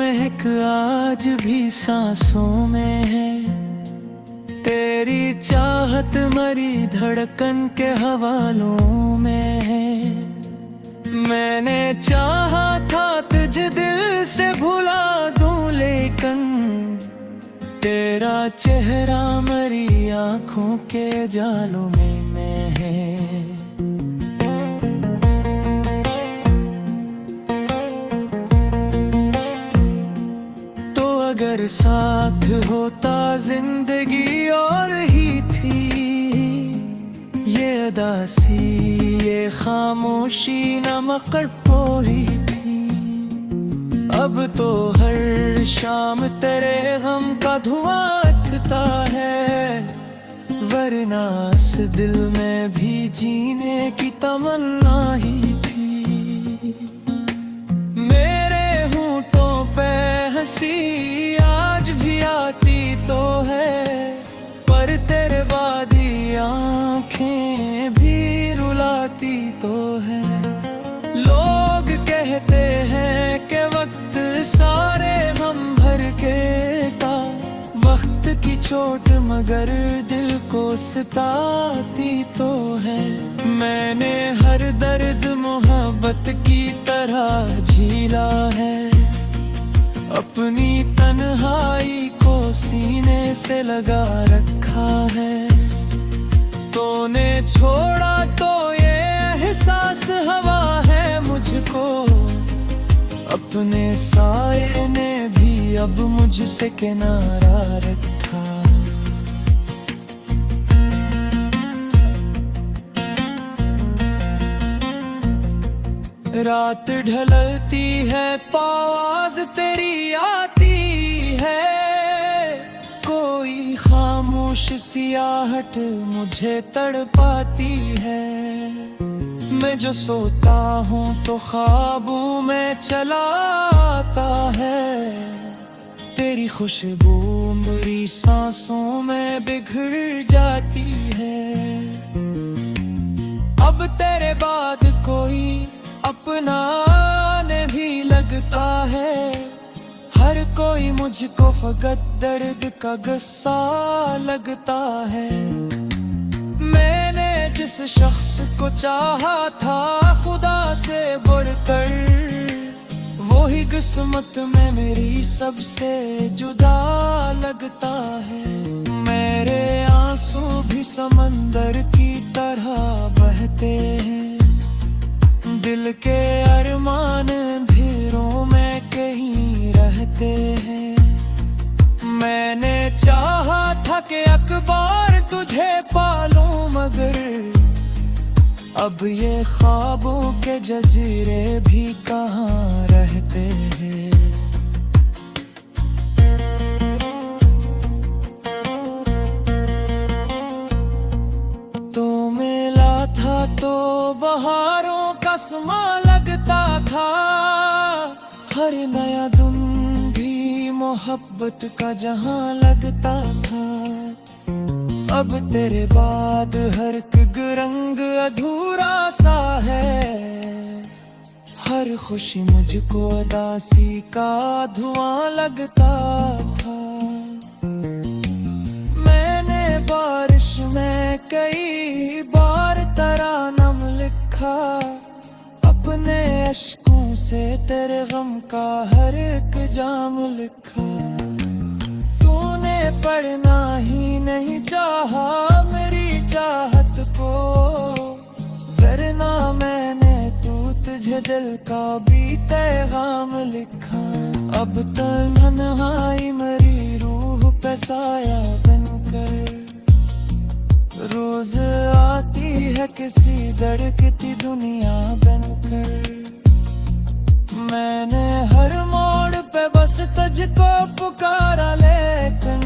महक आज भी सांसों में है, तेरी चाहत मरी धड़कन के हवालों में है। मैंने चाहा था तुझे दिल से भुला दूं, लेकिन तेरा चेहरा मरी आंखों के जालों में है। अगर साथ होता जिंदगी और ही थी, ये अदासी ये खामोशी न मकर पोही थी। अब तो हर शाम तेरे गम का धुआं उठता है, वरना इस दिल में भी जीने की तमन्ना ही थी। मेरे होंठों पे हंसी आज भी आती तो है, पर तेरे बाद ही आंखें भी रुलाती तो है। लोग कहते हैं कि वक्त सारे हम भर के था, वक्त की चोट मगर दिल को सताती तो है। मैंने हर दर्द मोहब्बत की तरह झीला है, अपनी तन्हाई को सीने से लगा रखा है। तूने छोड़ा तो ये एहसास हवा है मुझको, अपने साये ने भी अब मुझसे किनारा रखा। रात ढलती है तो आवाज तेरी आती है, कोई खामोश सियाहट मुझे तड़पाती है। मैं जो सोता हूँ तो ख्वाबों में चला आता है, तेरी खुशबू मेरी सांसों में बिखर जाती है। अब तेरे बाद कोई अपना आने भी लगता है, हर कोई मुझको फकत दर्द का गुस्सा लगता है। मैंने जिस शख्स को चाहा था खुदा से बढ़कर, वो ही किस्मत में मेरी सबसे जुदा लगता है। मेरे आंसू भी समंदर की तरह बहते हैं, दिल के अरमान अंधेरों में कहीं रहते हैं। मैंने चाहा था कि अखबार तुझे पालूं, मगर अब ये ख्वाबों के जजीरे भी कहाँ रहते हैं। तो मिला था तो बहारों समा लगता था, हर नया दिन भी मोहब्बत का जहां लगता था। अब तेरे बाद हर एक रंग अधूरा सा है, हर खुशी मुझको उदासी का धुआं लगता था। मैंने बारिश में कई बार तरानम लिखा, अपने अश्कों से तेरे गम का हर एक जाम लिखा। तूने पढ़ना ही नहीं चाहा मेरी चाहत को, वरना मैंने तुझे दिल का भी पैगाम लिखा। अब तन्हाई मरी रूह पे साया बनकर, रोज आती है किसी धड़कती दुनिया बनकर। मैंने हर मोड़ पे बस तुझको पुकारा, लेकिन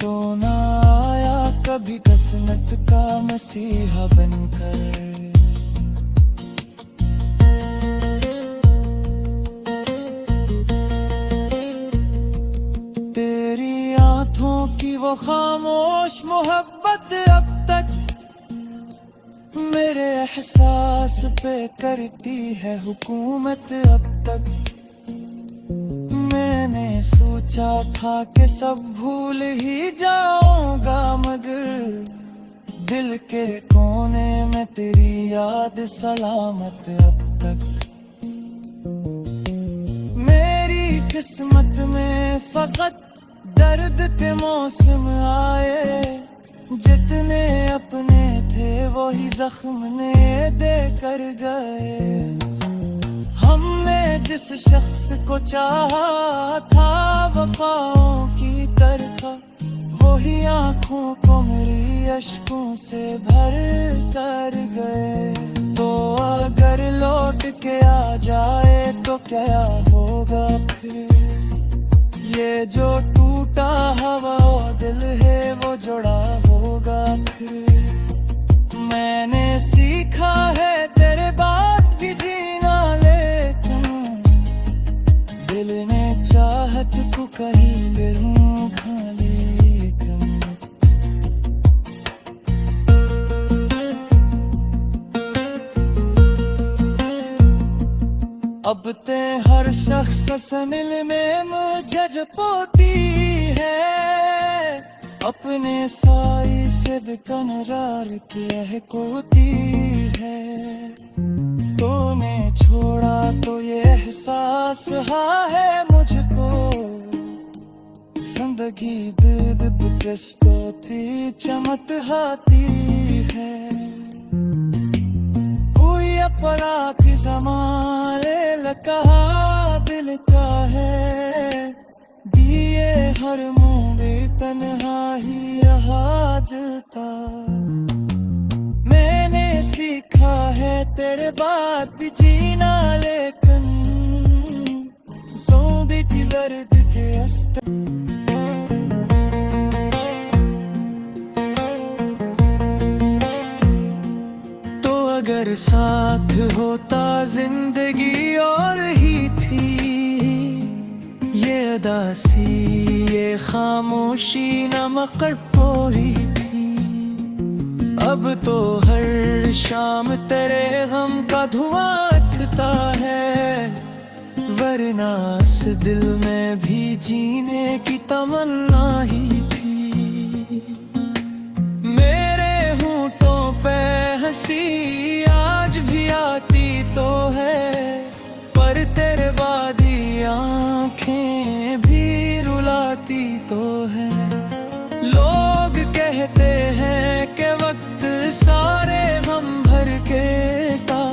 तो ना आया कभी किस्मत का मसीहा बनकर। तेरी आंखों की वो खामोश मोहब्बत अब तक मेरे एहसास पे करती है हुकूमत अब तक। मैंने सोचा था कि सब भूल ही जाऊंगा, मगर दिल के कोने में तेरी याद सलामत अब तक। मेरी किस्मत में फकत दर्द के मौसम आए, जितने अपने थे वही जख्म ने दे कर गए। हमने जिस शख्स को चाहा था वफाओं की तरह, वही आंखों को मेरी अश्कों से भर कर गए। तो अगर लौट के आ जाए तो क्या होगा फिर, ये जो टूटा हवा और दिल है वो जुड़ा होगा फिर। मैंने सीखा है तेरे बाद भी जीना, लेकिन दिल ने चाहत को कहीं भी रूठा लेकिन। अब ते हर शख्स से मिलने मुझे जो पोती है, अपने साई से भी कनरार के कोती है। तूने छोड़ा तो ये एहसास हाँ है मुझको, जिंदगी बिब किस्तोती चमक हाती है। परा की ज़माने लगा बिल का है, दिए हर मूंगे तन्हाई यहाँ जलता। मैंने सीखा है तेरे बाद भी जीना, लेकिन सौदे की दर्द के अस्तर। अगर साथ होता जिंदगी और ही थी, ये अदासी ये खामोशी नमक पोही थी। अब तो हर शाम तेरे गम का धुआं उठता है, वरना इस दिल में भी जीने की तमन्ना ही थी। मेरे होंठों पे हंसी आज भी आती तो है, पर तेरे बाद ही आंखें भी रुलाती तो है। लोग कहते हैं कि वक्त सारे गम भर के था,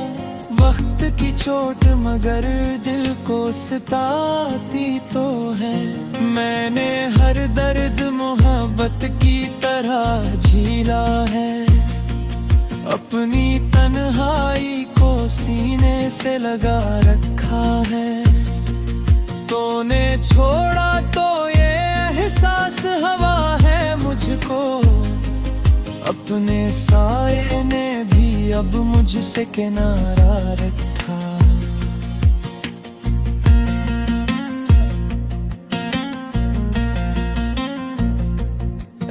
वक्त की चोट मगर दिल को सताती तो है। मैंने हर दर्द मोहब्बत की तरह झीला है, अपनी तन्हाई को सीने से लगा रखा है। तूने छोड़ा तो ये एहसास हवा है मुझको, अपने साए ने भी अब मुझसे किनारा रखा।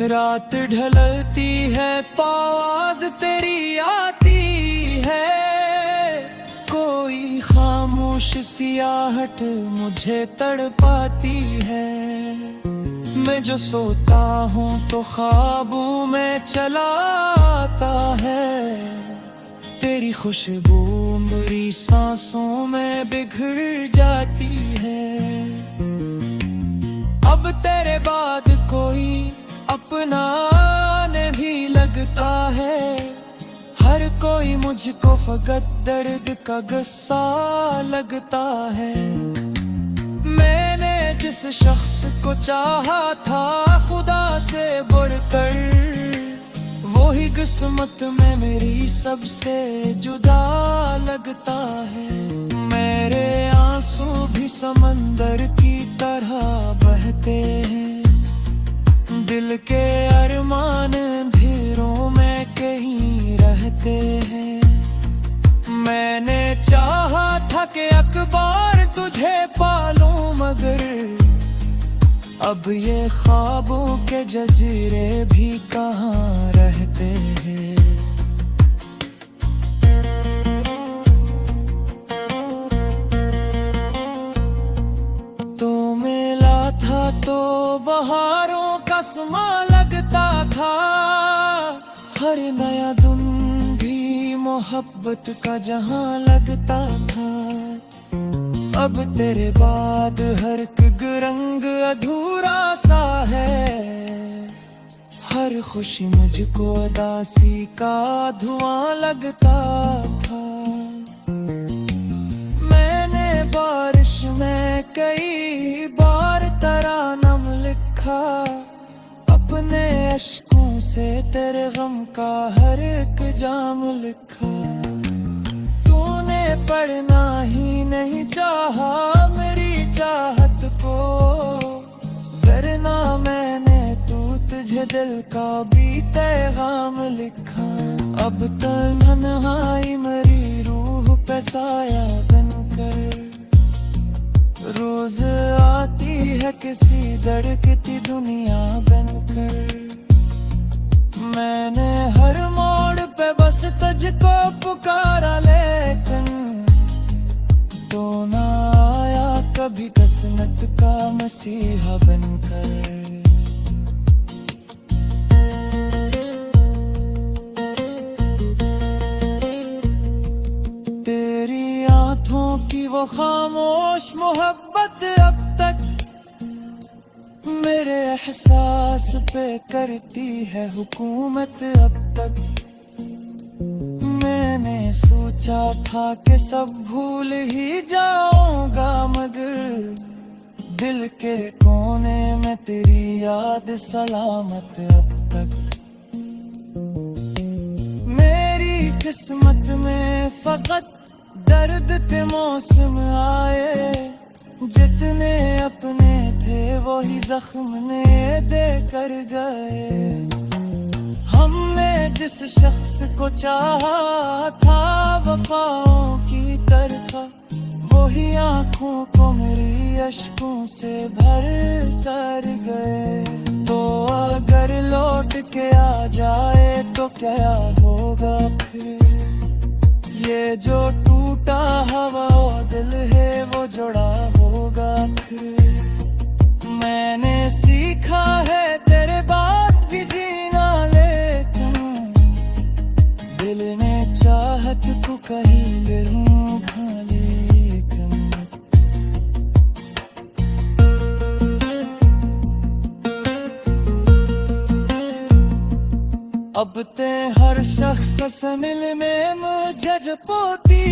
रात ढलती है तो आवाज तेरी आती है, कोई खामोश सियाहट मुझे तड़पाती है। मैं जो सोता हूँ तो ख्वाबों में चला आता है, तेरी खुशबू मेरी सांसों में बिखर जाती है। अब तेरे बाद कोई अपना आने भी लगता है, हर कोई मुझको फकत दर्द का गुस्सा लगता है। मैंने जिस शख्स को चाहा था खुदा से बढ़कर, वही किस्मत में मेरी सबसे जुदा लगता है। मेरे आंसू भी समंदर की तरह बहते हैं, दिल के अरमान अंधेरों में कहीं रहते हैं। मैंने चाहा था कि अखबार तुझे पालूं, मगर अब ये ख्वाबों के जजीरे भी कहाँ रहते हैं। तो हर नया दिन भी मोहब्बत का जहां लगता था। अब तेरे बाद हर एक रंग अधूरा सा है। हर खुशी मुझको उदासी का धुआं लगता था। मैंने बारिश में कई बार तरानम लिखा, अपने अश्कों से तेरे गम का हर एक जाम लिखा। तूने पढ़ना ही नहीं चाहा मेरी चाहत को, वरना मैंने तुझे दिल का भी पैगाम लिखा। अब तन्हाई मेरी रूह पे साया बनकर रोज आती है किसी धड़कती दुनिया बनकर। मैंने हर मोड़ पे बस तुझको पुकारा, लेकिन तो ना आया कभी किस्मत का मसीहा बनकर। तेरी आंखों की वो खामोश मोहब्बत अब तक मेरे एहसास पे करती है हुकूमत। अब तक मैंने सोचा था कि सब भूल ही जाऊंगा, मगर दिल के कोने में तेरी याद सलामत अब तक। मेरी किस्मत में फकत दर्द के मौसम आए, जितने अपने थे वही जख्म ने दे कर गए। हमने जिस शख्स को चाहा था वफाओं की तरह, वही आंखों को मेरी अश्कों से भर कर गए। तो अगर लौट के आ जाए तो क्या होगा फिर, ये जो टूटा हवा और दिल है वो जुड़ा होगा फिर। मैंने सीखा है तेरे बाद भी जीना, लेकिन दिल ने चाहत को कहीं गिरूं खा लेकिन। अब ते हर शख्स से मिलने मुझे जो पोती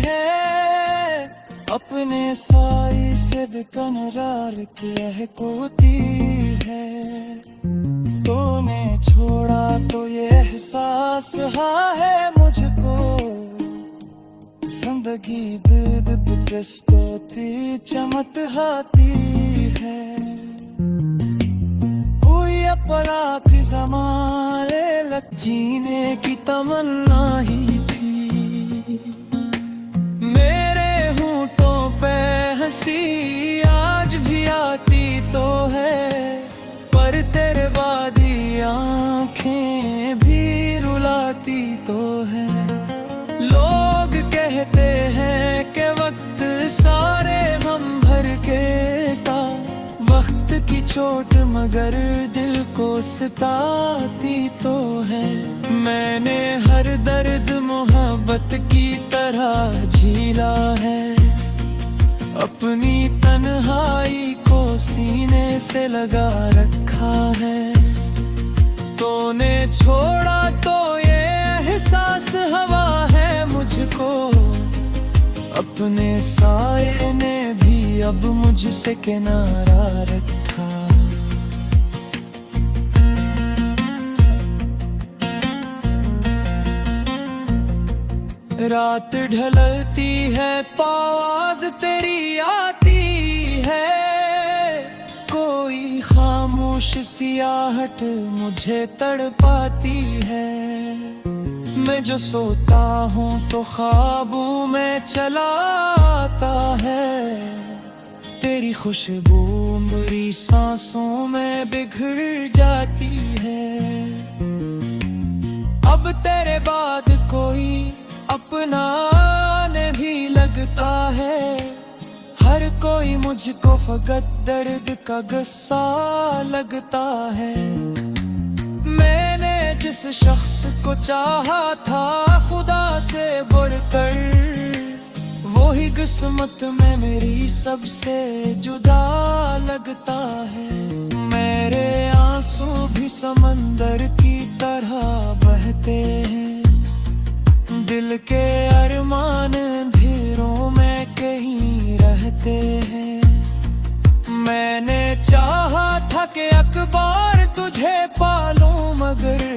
है, अपने साई से भी कनरार के कोती है। तूने छोड़ा तो ये एहसास हाँ है मुझको, जिंदगी दीद किस्तोती चमक हाती है। हुई अपना की ज़माने लग जीने की तमन्ना ही थी। मेरे होंठों पे हंसी आज भी आती तो है, पर तेरे बाद ही आंखें भी रुलाती तो है। लोग कहते हैं कि वक्त सारे गम भर के था, वक्त की चोट मगर दिल को सताती तो है। मैंने हर दर्द मोहब्बत की तरह झीला है, अपनी तन्हाई को सीने से लगा रखा है। तूने छोड़ा तो ये एहसास हवा है मुझको, अपने साए ने भी अब मुझसे किनारा रखा। रात ढलती है तो आवाज तेरी आती है, कोई खामोश सियाहट मुझे तड़पाती है। मैं जो सोता हूँ तो ख्वाबों में चला आता है, तेरी खुशबू मेरी सांसों में बिखर जाती है। अब तेरे बाद कोई अपना नहीं लगता है, हर कोई मुझको फकत दर्द का गुस्सा लगता है। मैंने जिस शख्स को चाहा था खुदा से बढ़कर, वही किस्मत में मेरी सबसे जुदा लगता है। मेरे आंसू भी समंदर की तरह बहते हैं, दिल के अरमान अंधेरों में कहीं रहते हैं। मैंने चाहा था कि अखबार तुझे पालूं, मगर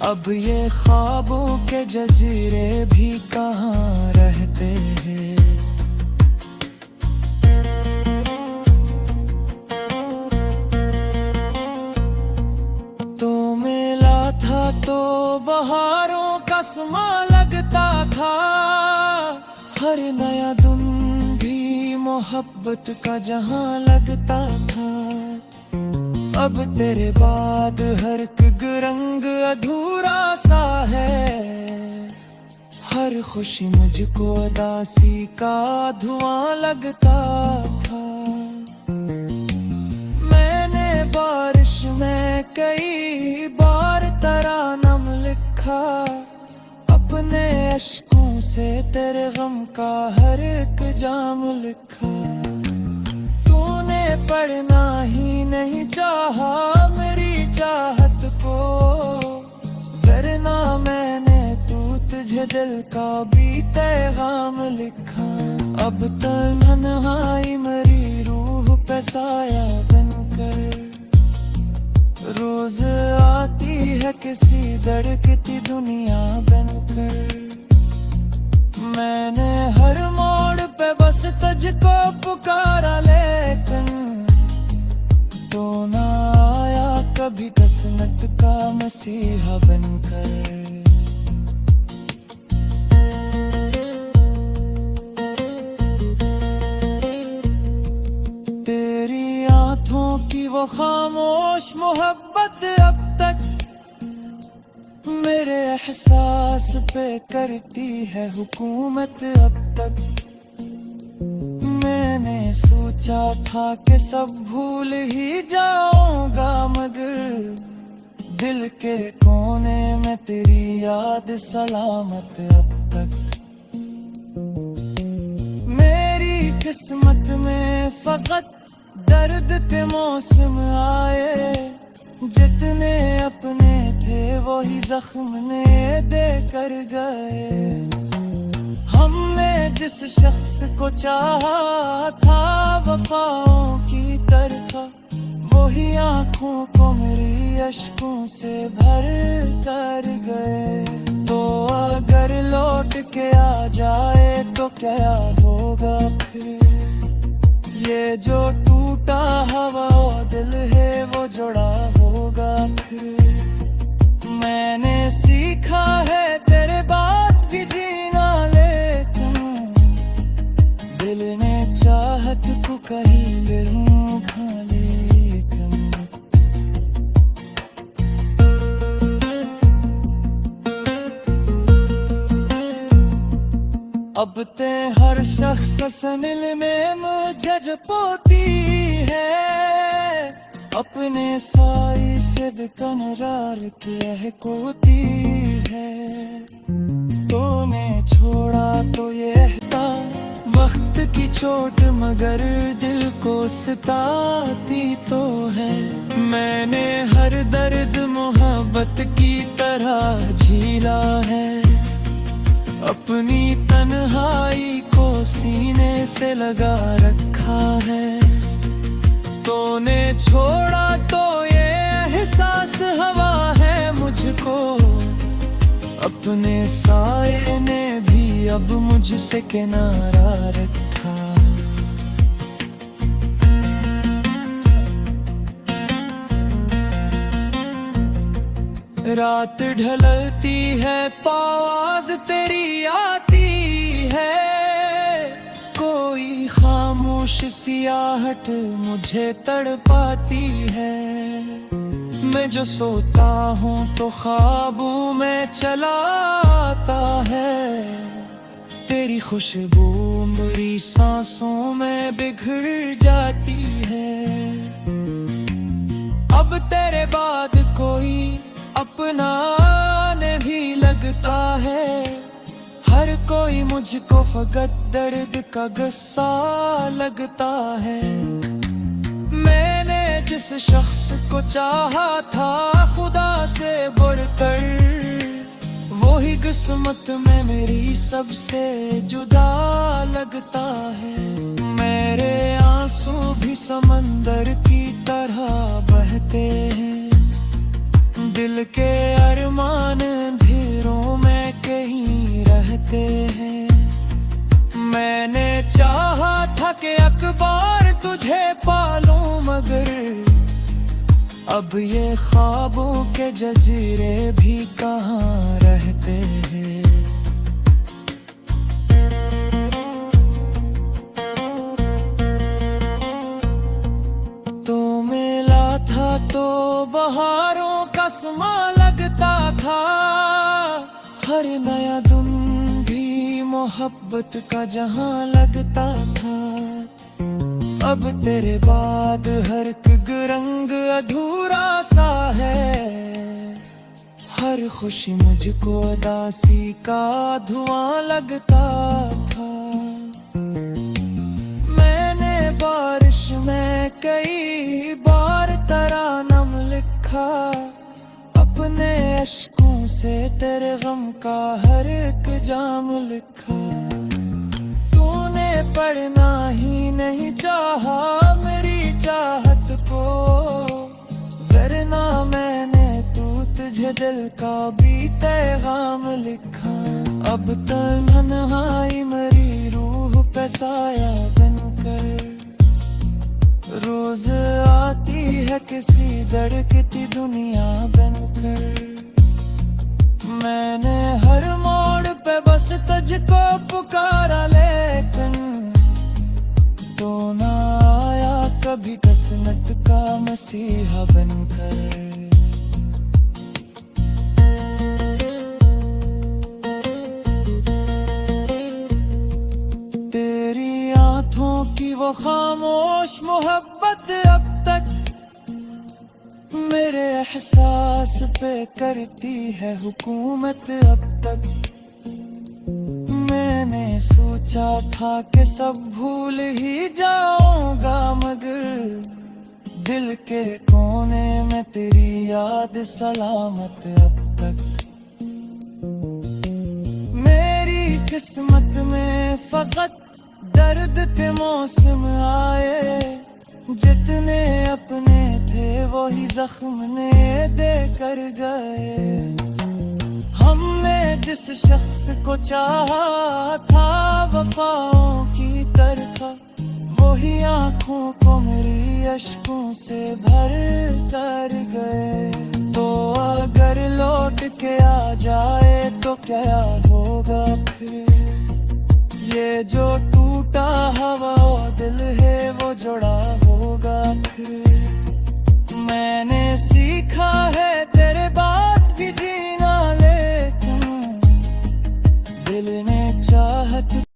अब ये ख्वाबों के जजीरे भी कहाँ रहते हैं। तो मिला था तो बहारों का समा लगता था, हर नया दिन भी मोहब्बत का जहां लगता था। अब तेरे बाद हर एक रंग अधूरा सा है, हर खुशी मुझको उदासी का धुआं लगता था। मैंने बारिश में कई बार तरानम लिखा, अपने अश्कों से तेरे गम का हर एक जाम लिखा। तूने पढ़ना ही नहीं चाहा मेरी चाहत को, वरना मैंने तुझे दिल का भी पैगाम लिखा। अब तन्हाई मेरी रूह पे साया बनकर, रोज आती है किसी धड़कती दुनिया बनकर। मैंने हर मोड़ पे बस तुझको पुकारा, लेकिन तो ना आया कभी किस्मत का मसीहा बनकर। तेरी आंखों की वो खामोश मोहब्बत अब तक मेरे एहसास पे करती है हुकूमत अब तक। मैंने सोचा था कि सब भूल ही जाऊंगा, मगर दिल के कोने में तेरी याद सलामत अब तक। मेरी किस्मत में फकत दर्द के मौसम आए, जितने अपने थे वही जख्म ने दे कर गए। हमने जिस शख्स को चाहा था वफाओं की तरह, वही आंखों को मेरी अश्कों से भर कर गए। तो अगर लौट के आ जाए तो क्या होगा फिर, ये जो टूटा हवा और दिल है वो जुड़ा होगा फिर। मैंने सीखा है तेरे बाद भी जीना, लेकिन दिल ने चाहत को कहीं भी रूठा लेकिन। अब ते हर शख्स सनिल में मुझे जो पोती है, अपने साई से बेकरार के कोती है। तूने छोड़ा तो ये था वक्त की चोट, मगर दिल को सताती तो है। मैंने हर दर्द मोहब्बत की तरह झीला है, अपनी तन्हाई को सीने से लगा रखा है। तूने छोड़ा तो ये एहसास हवा है मुझको, अपने साए ने भी अब मुझसे किनारा रखा। रात ढलती है पावाज तेरी आती है, कोई खामोश सियाहट मुझे तड़पाती है। मैं जो सोता हूँ तो ख्वाबों में चला आता है, तेरी खुशबू मेरी सांसों में बिखर जाती है। अब तेरे बाद कोई लगता है हर कोई मुझको फकत दर्द का गुस्सा लगता है। मैंने जिस शख्स को चाहा था खुदा से बढ़कर, वो ही किस्मत में मेरी सबसे जुदा लगता है। मेरे आंसू भी समंदर की तरह बहते हैं, दिल के अरमान अंधेरों में कहीं रहते हैं। मैंने चाहा था कि अखबार तुझे पालूं, मगर अब ये ख्वाबों के जजीरे भी कहाँ रहते हैं। तो मिला था तो बहारों का समा लगता था, हर नया दिन भी मोहब्बत का जहां लगता था। अब तेरे बाद हर एक रंग अधूरा सा है, हर खुशी मुझको उदासी का धुआं लगता था। मैंने बारिश में कई बार तरानम लिखा, अपने अश्कों से तेरे गम का हर एक जाम लिखा। तूने पढ़ना ही नहीं चाहा मेरी चाहत को, वरना मैंने तू तुझे दिल का भी पैगाम लिखा। अब तन्हाई मेरी रूह पे साया बनकर, रोज आती है किसी धड़कती दुनिया बनकर। मैंने हर मोड़ पे बस तुझको पुकारा, लेकिन तो ना आया कभी कसमत का मसीहा बनकर। तेरी आंखों की वो खामोश मोहब्बत अब तक मेरे एहसास पे करती है हुकूमत अब तक। मैंने सोचा था कि सब भूल ही जाऊंगा, मगर दिल के कोने में तेरी याद सलामत अब तक। मेरी किस्मत में फकत दर्द के मौसम आए, जितने अपने थे वही जख्म ने दे कर गए। हमने जिस शख्स को चाहा था वफाओं की तरह, वही आंखों को मेरी अश्कों से भर कर गए। तो अगर लौट के आ जाए तो क्या होगा फिर, ये जो टूटा हवा दिल है